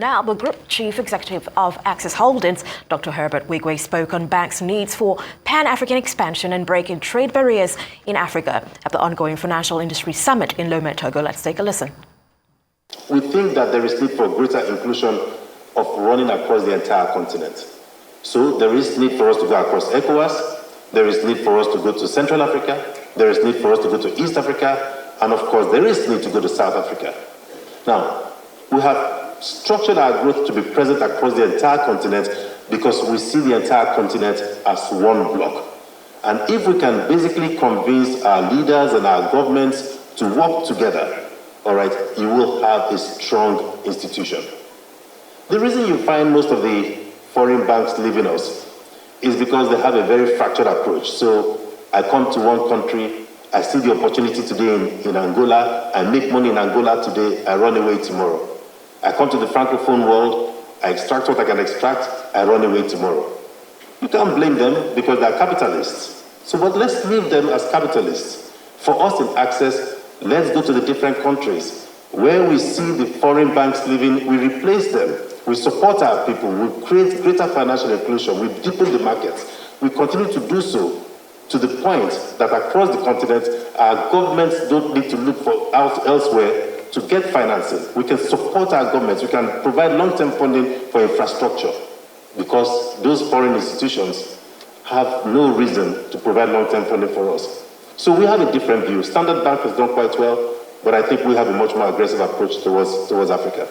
Now, the Group Chief Executive of Access Holdings, Dr. Herbert Wigwe, spoke on banks' needs for Pan-African expansion and breaking trade barriers in Africa at the ongoing Financial Industry Summit in Lome, Togo. Let's take a listen. We think that there is need for greater inclusion of running across the entire continent. So there is need for us to go across ECOWAS, there is need for us to go to Central Africa, there is need for us to go to East Africa, and of course there is need to go to South Africa. Now, we have structured our growth to be present across the entire continent because we see the entire continent as one block. And if we can basically convince our leaders and our governments to work together, all right, you will have a strong institution. The reason you find most of the foreign banks leaving us is because they have a very fractured approach. So I come to one country, I see the opportunity today in Angola, I make money in Angola today, I run away tomorrow. I come to the Francophone world, I extract what I can extract, I run away tomorrow. You can't blame them because they're capitalists. So but let's leave them as capitalists. For us in Access, let's go to the different countries. Where we see the foreign banks leaving, we replace them. We support our people, we create greater financial inclusion, we deepen the markets. We continue to do so to the point that across the continent, our governments don't need to look for elsewhere to get financing. We can support our governments, we can provide long-term funding for infrastructure because those foreign institutions have no reason to provide long-term funding for us. So we have a different view. Standard Bank has done quite well, but I think we have a much more aggressive approach towards Africa.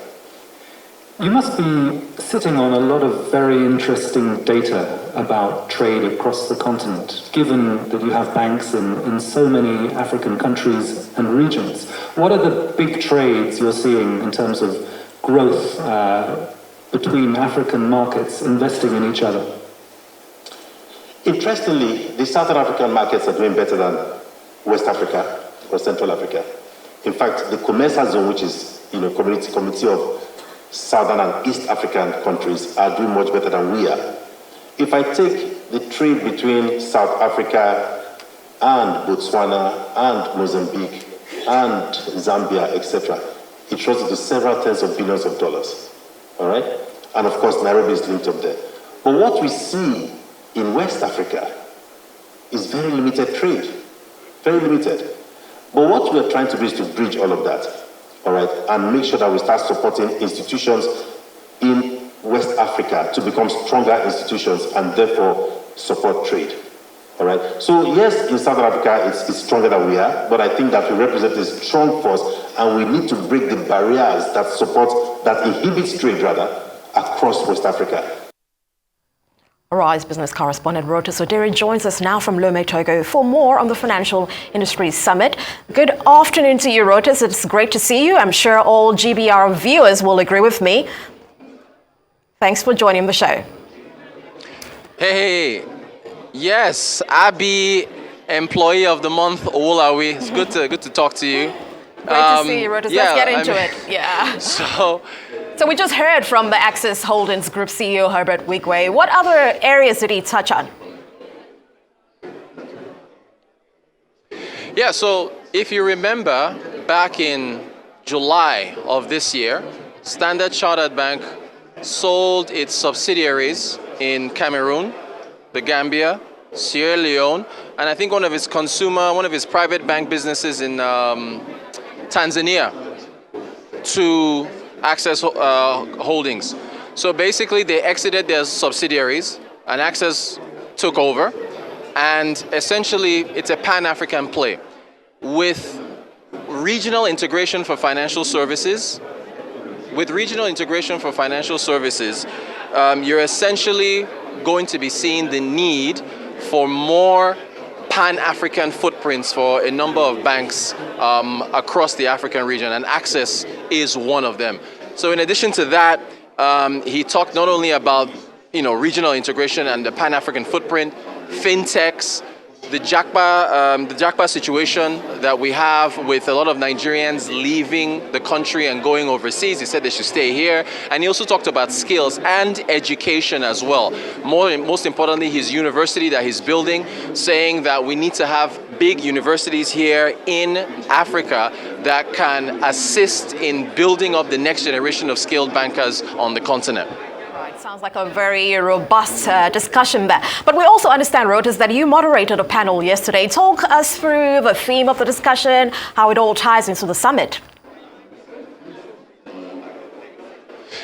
You must be sitting on a lot of very interesting data about trade across the continent, given that you have banks in so many African countries and regions. What are the big trades you're seeing in terms of growth between African markets investing in each other? Interestingly, the Southern African markets are doing better than West Africa or Central Africa. In fact, the COMESA zone, which is community of Southern and East African countries, are doing much better than we are. If I take the trade between South Africa and Botswana and Mozambique and Zambia, etc., it runs into several tens of billions of dollars. All right? And of course, Nairobi is linked up there. But what we see in West Africa is very limited trade, very limited. But what we're trying to do is to bridge all of that, all right, and make sure that we start supporting institutions in West Africa to become stronger institutions and therefore support trade, all right. So yes, in South Africa, it's stronger than we are, but I think that we represent a strong force and we need to break the barriers that inhibits trade rather across West Africa. Rise business correspondent Rotus Oddiri joins us now from Lome, Togo for more on the Financial Industry Summit. Good afternoon to you, Rotus. It's great to see you. I'm sure all GBR viewers will agree with me. Thanks for joining the show. Hey. Yes, Abby, Employee of the Month, Olawi. It's good to talk to you. Great to see you, Rotus. Let's get into it. Yeah. So we just heard from the Access Holdings Group CEO, Herbert Wigwe. What other areas did he touch on? Yeah, so if you remember, back in July of this year, Standard Chartered Bank sold its subsidiaries in Cameroon, the Gambia, Sierra Leone, and I think one of his private bank businesses in Tanzania to Access Holdings. So basically they exited their subsidiaries and Access took over, and essentially it's a Pan-African play with regional integration for financial services. With regional integration for financial services, you're essentially going to be seeing the need for more Pan-African footprints for a number of banks across the African region, and Access is one of them. So in addition to that, he talked not only about regional integration and the Pan-African footprint, fintechs, the Japa situation that we have with a lot of Nigerians leaving the country and going overseas. He said they should stay here. And he also talked about skills and education as well. Most importantly, his university that he's building, saying that we need to have big universities here in Africa that can assist in building up the next generation of skilled bankers on the continent. Sounds like a very robust discussion there. But we also understand, Rotus, that you moderated a panel yesterday. Talk us through the theme of the discussion, how it all ties into the summit.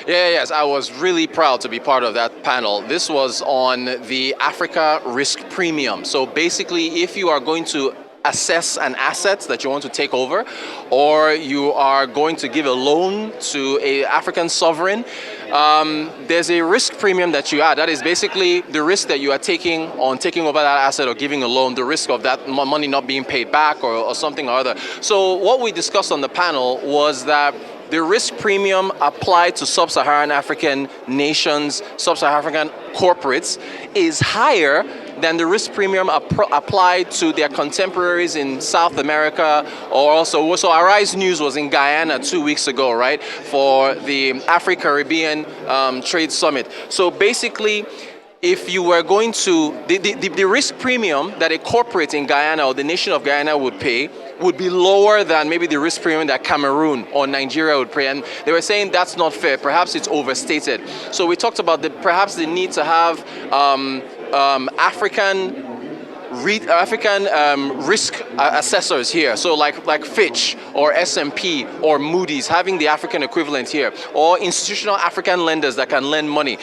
Yes, I was really proud to be part of that panel. This was on the Africa risk premium. So basically, if you are going to assess an asset that you want to take over, or you are going to give a loan to an African sovereign, there's a risk premium that you add. That is basically the risk that you are taking on taking over that asset or giving a loan, the risk of that money not being paid back or something or other. So what we discussed on the panel was that the risk premium applied to sub-Saharan African nations, sub-Saharan African corporates, is higher than the risk premium applied to their contemporaries in South America, or also, so Arise News was in Guyana 2 weeks ago, right, for the Afro-Caribbean Trade Summit. So basically, if you were going to, the risk premium that a corporate in Guyana or the nation of Guyana would pay would be lower than maybe the risk premium that Cameroon or Nigeria would pay. And they were saying that's not fair. Perhaps it's overstated. So we talked about perhaps the need to have African risk assessors here, so like Fitch or S&P or Moody's, having the African equivalent here, or institutional African lenders that can lend money.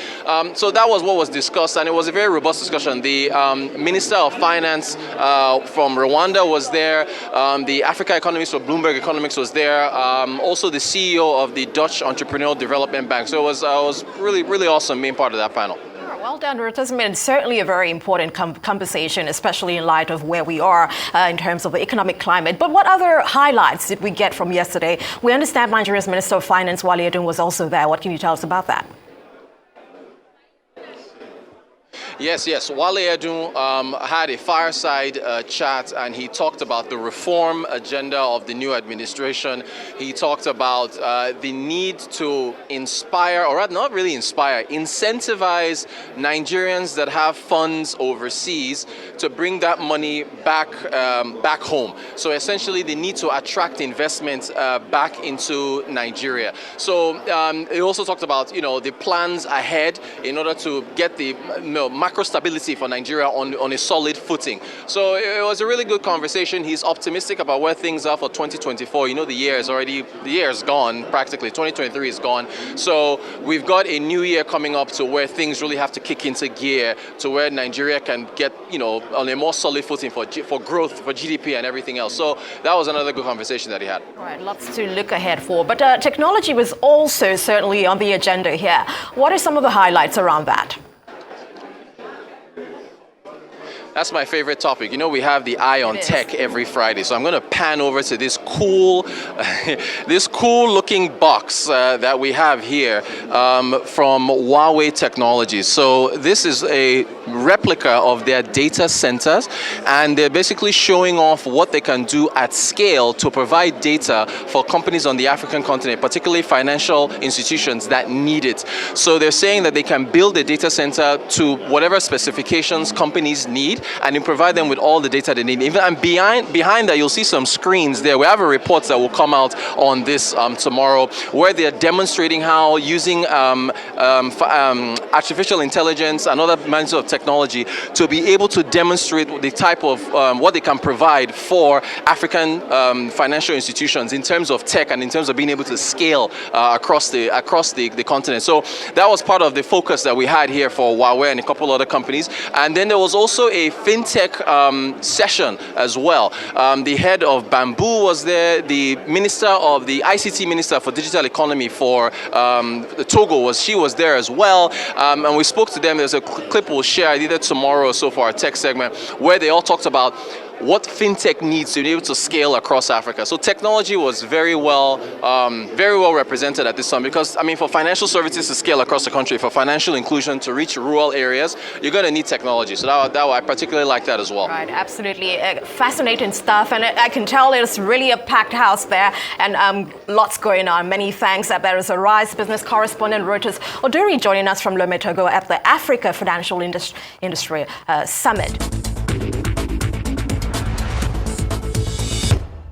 So that was what was discussed, and it was a very robust discussion. The Minister of Finance from Rwanda was there, the Africa economist from Bloomberg Economics was there, also the CEO of the Dutch Entrepreneurial Development Bank. So it was really, really awesome being part of that panel. Well done, Rotus. I mean, it's certainly a very important conversation, especially in light of where we are in terms of the economic climate. But what other highlights did we get from yesterday? We understand Nigeria's Minister of Finance, Wale Edun, was also there. What can you tell us about that? Yes. Wale Edun had a fireside chat, and he talked about the reform agenda of the new administration. He talked about the need to inspire, or not really inspire, incentivize Nigerians that have funds overseas to bring that money back home. So essentially, the need to attract investment back into Nigeria. So he also talked about the plans ahead in order to get the macro stability for Nigeria on a solid footing. So it was a really good conversation. He's optimistic about where things are for 2024. The year is gone practically. 2023 is gone. So we've got a new year coming up to where things really have to kick into gear, to where Nigeria can get on a more solid footing for growth, for GDP and everything else. So that was another good conversation that he had. All right, lots to look ahead for. But technology was also certainly on the agenda here. What are some of the highlights around that? That's my favorite topic. We have the Eye on Tech every Friday. So I'm going to pan over to this cool looking box that we have here from Huawei Technologies. So this is a replica of their data centers, and they're basically showing off what they can do at scale to provide data for companies on the African continent, particularly financial institutions that need it. So they're saying that they can build a data center to whatever specifications companies need, and you provide them with all the data they need. And behind that, you'll see some screens there. We have a report that will come out on this tomorrow, where they're demonstrating how using artificial intelligence and other kinds of technology to be able to demonstrate the type of what they can provide for African financial institutions in terms of tech and in terms of being able to scale across the continent. So that was part of the focus that we had here for Huawei and a couple other companies. And then there was also a fintech session as well. The head of Bamboo was there. The ICT minister for digital economy for Togo was there as well. And we spoke to them. There's a clip we'll share either tomorrow or so for our tech segment, where they all talked about what fintech needs to be able to scale across Africa. So technology was very well represented at this summit because, I mean, for financial services to scale across the country, for financial inclusion to reach rural areas, you're going to need technology. So that I particularly like that as well. Right, absolutely. Fascinating stuff. And I can tell it's really a packed house there and lots going on. Many thanks. There is a RISE business correspondent, Rotus Oddiri, joining us from Lome, Togo at the Africa Financial Industry Summit.